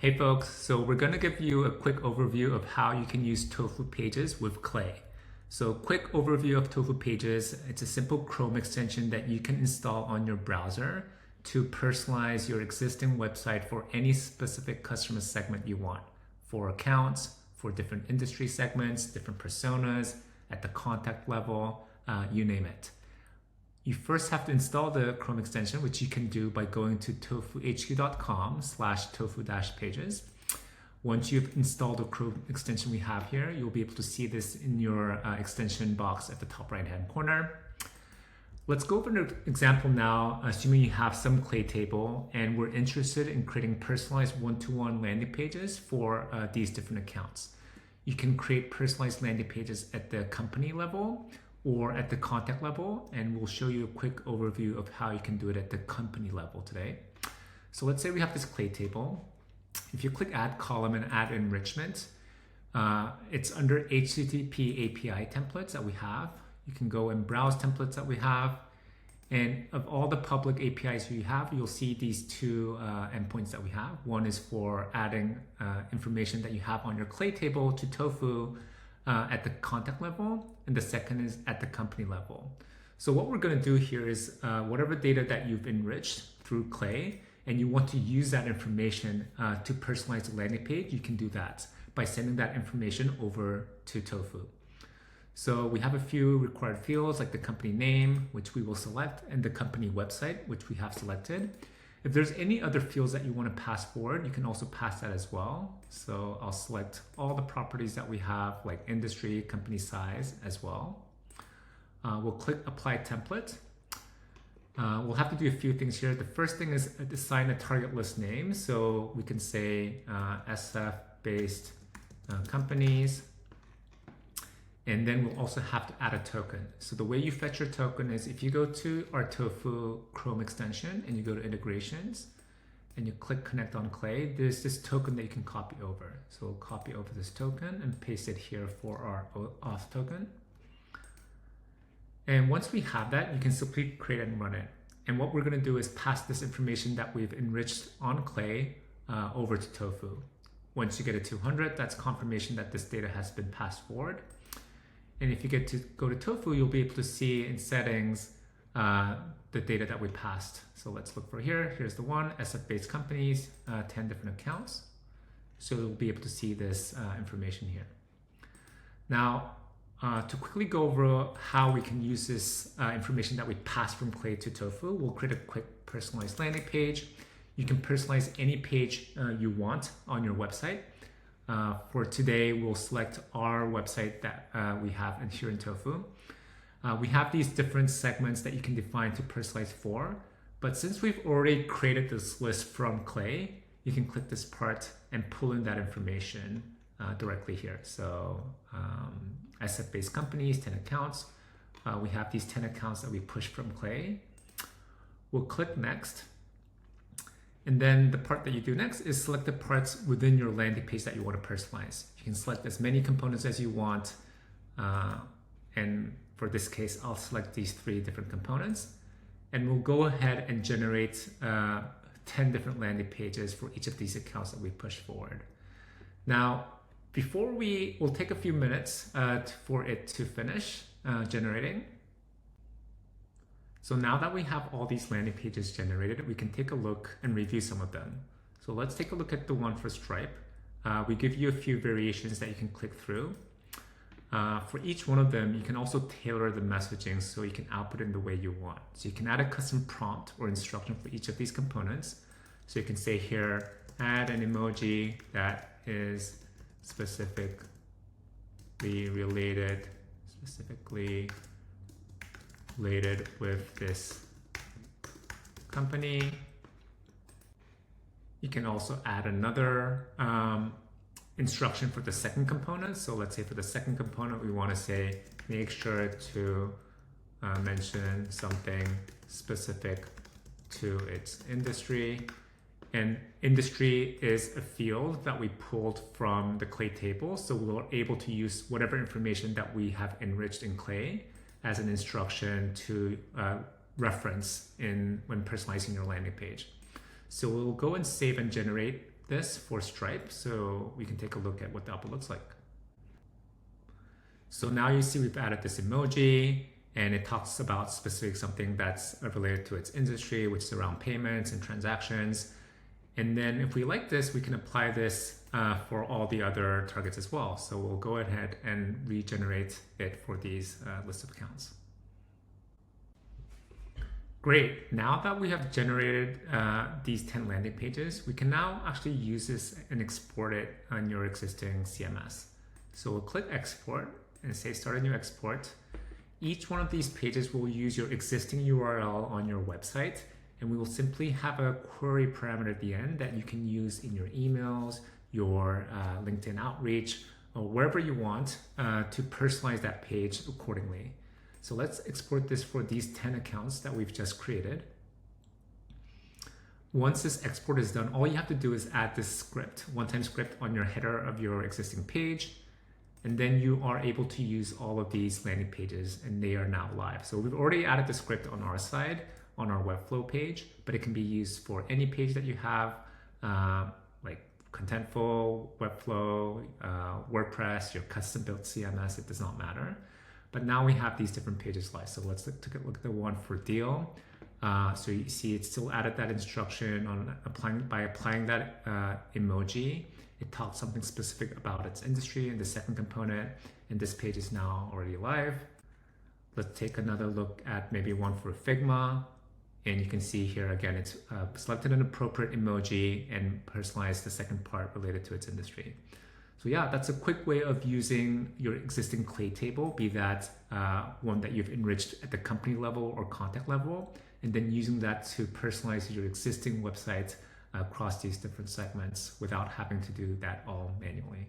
Hey folks, so we're going to give you a quick overview of how you can use Tofu Pages with Clay. So quick overview of Tofu Pages, it's a simple Chrome extension that you can install on your browser to personalize your existing website for any specific customer segment you want, for accounts, for different industry segments, different personas, at the contact level, you name it. You first have to install the Chrome extension, which you can do by going to tofuhq.com/tofu-pages. Once you've installed the Chrome extension we have here, you'll be able to see this in your extension box at the top right-hand corner. Let's go over an example now, assuming you have some Clay table and we're interested in creating personalized one-to-one landing pages for these different accounts. You can create personalized landing pages at the company level or at the contact level, and we'll show you a quick overview of how you can do it at the company level today. So let's say we have this Clay table. If you click Add Column and Add Enrichment, it's under HTTP API templates that we have. You can go and browse templates that we have, and of all the public APIs you have, you'll see these two endpoints that we have. One is for adding information that you have on your Clay table to Tofu at the contact level, and the second is at the company level. So what we're going to do here is whatever data that you've enriched through Clay and you want to use that information to personalize the landing page, you can do that by sending that information over to Tofu. So we have a few required fields like the company name, which we will select, and the company website, which we have selected. If there's any other fields that you want to pass forward, you can also pass that as well. So I'll select all the properties that we have, like industry, company size as well. We'll click Apply Template. We'll have to do a few things here. The first thing is assign a target list name. So we can say SF-based companies. And then we'll also have to add a token. So the way you fetch your token is if you go to our Tofu Chrome extension and you go to integrations and you click connect on Clay, there's this token that you can copy over. So we'll copy over this token and paste it here for our auth token. And once we have that, you can simply create and run it. And what we're going to do is pass this information that we've enriched on Clay over to Tofu. Once you get a 200, that's confirmation that this data has been passed forward. And if you get to go to Tofu, you'll be able to see in settings the data that we passed. So let's look for here. Here's the one, SF-based companies, 10 different accounts. So you'll be able to see this information here. Now, to quickly go over how we can use this information that we passed from Clay to Tofu, we'll create a quick personalized landing page. You can personalize any page you want on your website. For today, we'll select our website that we have here in Tofu. We have these different segments that you can define to personalize for, but since we've already created this list from Clay, you can click this part and pull in that information directly here. So SF-based companies, 10 accounts. We have these 10 accounts that we push from Clay. We'll click Next. And then the part that you do next is select the parts within your landing page that you want to personalize. You can select as many components as you want. And for this case, I'll select these 3 different components. And we'll go ahead and generate 10 different landing pages for each of these accounts that we push forward. Now, we'll take a few minutes for it to finish generating. So now that we have all these landing pages generated, we can take a look and review some of them. So let's take a look at the one for Stripe. We give you a few variations that you can click through. For each one of them, you can also tailor the messaging so you can output it in the way you want. So you can add a custom prompt or instruction for each of these components. So you can say here, add an emoji that is specifically related with this company. You can also add another instruction for the second component. So let's say for the second component, we want to say, make sure to mention something specific to its industry. And industry is a field that we pulled from the Clay table. So we're able to use whatever information that we have enriched in Clay as an instruction to reference when personalizing your landing page. So we'll go and save and generate this for Stripe so we can take a look at what the output looks like. So now you see we've added this emoji and it talks about specific something that's related to its industry, which is around payments and transactions. And then if we like this, we can apply this for all the other targets as well. So we'll go ahead and regenerate it for these list of accounts. Great, now that we have generated these 10 landing pages, we can now actually use this and export it on your existing CMS. So we'll click export and say start a new export. Each one of these pages will use your existing URL on your website, and we will simply have a query parameter at the end that you can use in your emails, your LinkedIn outreach, or wherever you want to personalize that page accordingly. So let's export this for these 10 accounts that we've just created. Once this export is done, all you have to do is add this script, one-time script on your header of your existing page, and then you are able to use all of these landing pages and they are now live. So we've already added the script on our side, on our Webflow page, but it can be used for any page that you have, like Contentful, Webflow, WordPress, your custom built CMS, it does not matter. But now we have these different pages live. So let's take a look at the one for deal. So you see it still added that instruction on applying that emoji. It talks something specific about its industry in the second component, and this page is now already live. Let's take another look at maybe one for Figma. And you can see here again, it's selected an appropriate emoji and personalized the second part related to its industry. So yeah, that's a quick way of using your existing clay table, be that one that you've enriched at the company level or contact level, and then using that to personalize your existing website across these different segments without having to do that all manually.